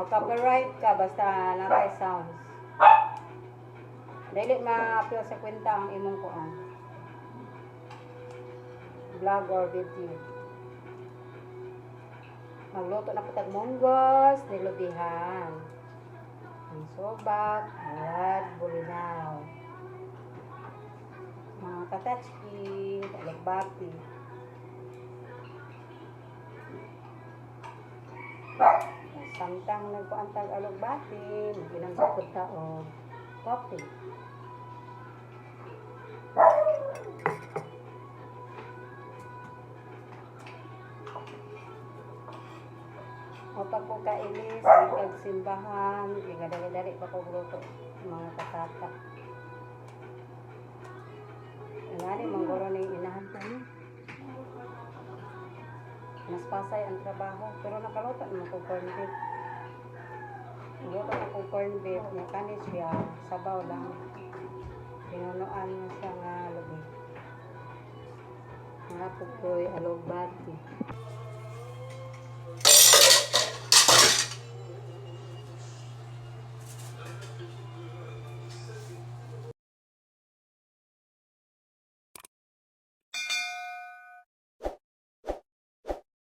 O copyright ka, basta natay sounds. Dili ma-appeal sa kwenta ang imong kuan. Vlog or video. Magluto na patag monggos, nilubihan. Ang sobak, alad, bulinaw. Mga katachki, alagbati. Samtang nagpaantag alagbati, ginamsakot ta o coffee. O pag po kailis, ikag simbahan, igadali-dali pa ko gruto, mga katata. Ngani, mangguro na yung inahan ko niya. Mas pasay ang trabaho, pero nakaluto naman ko corn beef. Nakaluto na ko corn beef, nakanis siya, sabaw lang. Pinunuan mo siya nga lubi. Nga po ko'y alugbati.